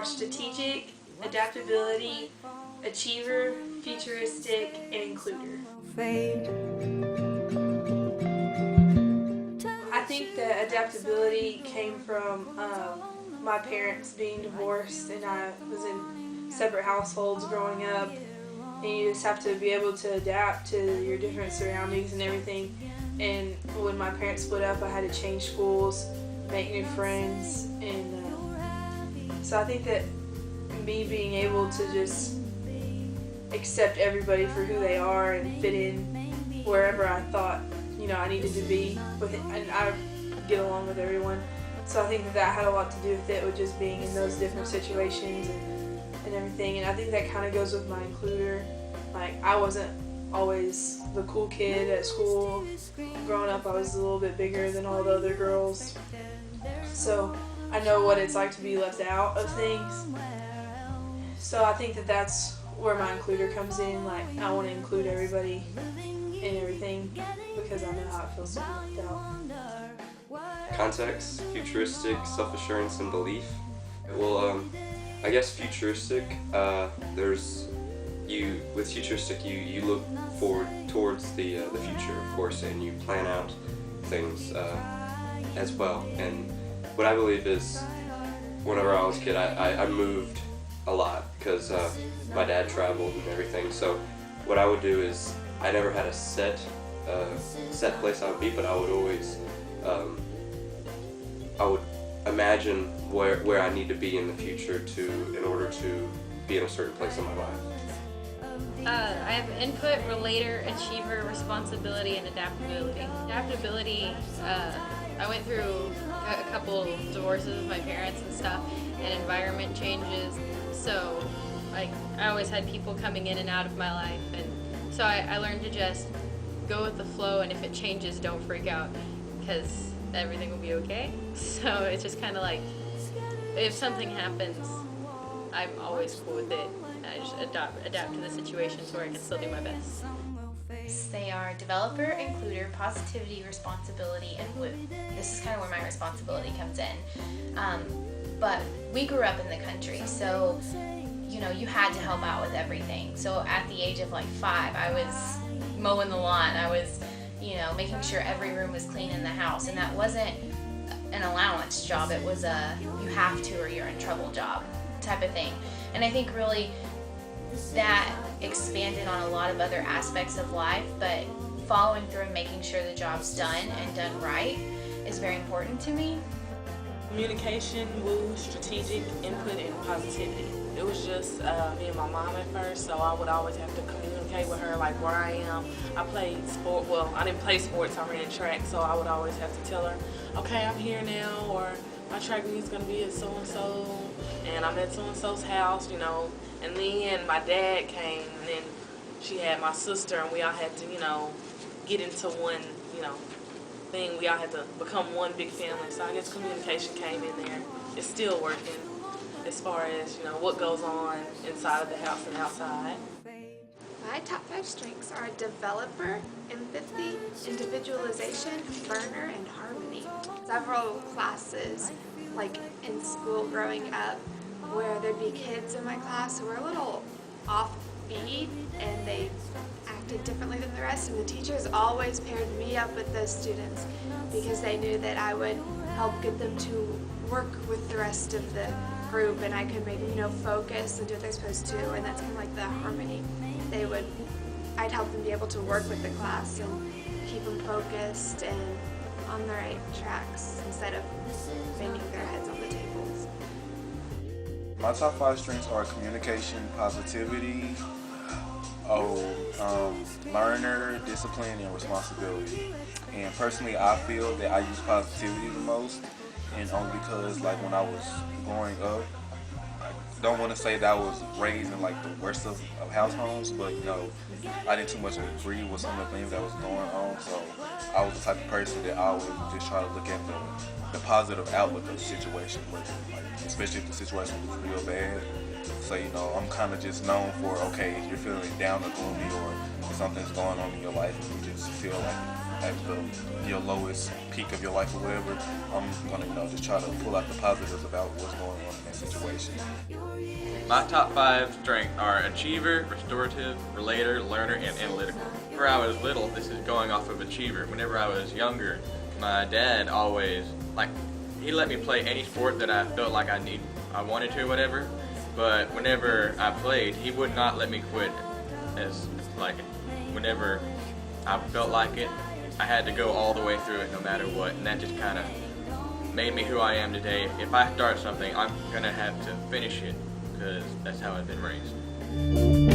are strategic, adaptability, achiever, futuristic, and includer. I think that adaptability came from my parents being divorced, and I was in separate households growing up, and you just have to be able to adapt to your different surroundings and everything. And when my parents split up, I had to change schools, make new friends, and so I think that me being able to just accept everybody for who they are and fit in wherever I thought I needed to be with it, and I get along with everyone. So I think that had a lot to do with it, with just being in those different situations and everything. And I think that kind of goes with my includer. Like, I wasn't always the cool kid at school. Growing up, I was a little bit bigger than all the other girls. So I know what it's like to be left out of things. So I think that that's where my includer comes in. Like, I want to include everybody in everything because I know how it feels to be left out. Context, futuristic, self-assurance, and belief. Well, I guess futuristic, with futuristic you look forward towards the future, of course, and you plan out things as well. And what I believe is, whenever I was a kid, I moved a lot because my dad traveled and everything. So what I would do is, I never had a set place I would be, but I would always I would imagine where I need to be in the future in order to be in a certain place in my life. I have input, relator, achiever, responsibility, and adaptability. Adaptability, I went through a couple divorces with my parents and stuff, and environment changes. So, I always had people coming in and out of my life, and so I learned to just go with the flow, and if it changes, don't freak out, because everything will be okay. So it's just kind of like, if something happens, I'm always cool with it. I just adapt to the situation so I can still do my best. They are developer, includer, positivity, responsibility, and woo. This is kind of where my responsibility comes in. But we grew up in the country, so you had to help out with everything. So at the age of like 5, I was mowing the lawn. I was, making sure every room was clean in the house, and that wasn't an allowance job. It was a you have to or you're in trouble job type of thing. And I think really that expanded on a lot of other aspects of life, but following through and making sure the job's done and done right is very important to me. Communication, woo, strategic, input, and positivity. It was just me and my mom at first, so I would always have to communicate with her, like where I am. I played sport, well, I didn't play sports, I ran track, so I would always have to tell her, okay, I'm here now, or my track meet's gonna be at so-and-so, and I'm at so-and-so's house, and then my dad came, and then she had my sister, and we all had to, get into one, thing. We all had to become one big family, so I guess communication came in there. It's still working as far as, what goes on inside of the house and outside. My top 5 strengths are developer, empathy, individualization, learner, and harmony. Several classes, like in school growing up, where there'd be kids in my class who were a little offbeat and they acted differently than the rest, and the teachers always paired me up with those students because they knew that I would help get them to work with the rest of the group, and I could make them, focus and do what they're supposed to, and that's kind of like the harmony. I'd help them be able to work with the class and keep them focused and on the right tracks instead of banging their heads on the tables. My top 5 strengths are communication, positivity, learner, discipline, and responsibility. And personally, I feel that I use positivity the most, and only because, like, when I was growing up, I don't want to say that I was raised in like the worst of house homes, but I didn't too much agree with some of the things that was going on. So I was the type of person that I always would just try to look at the positive outlook of the situation, especially if the situation was real bad. So I'm kind of just known for, okay, if you're feeling down or gloomy or something's going on in your life and you just feel like at your lowest peak of your life or whatever, I'm gonna just try to pull out the positives about what's going on in that situation. My top 5 strengths are achiever, restorative, relator, learner, and analytical. Whenever I was little, this is going off of achiever. Whenever I was younger, my dad always, he let me play any sport that I felt like I wanted to, whatever. But whenever I played, he would not let me quit. Whenever I felt like it, I had to go all the way through it no matter what, and that just kind of made me who I am today. If I start something, I'm gonna have to finish it, because that's how I've been raised.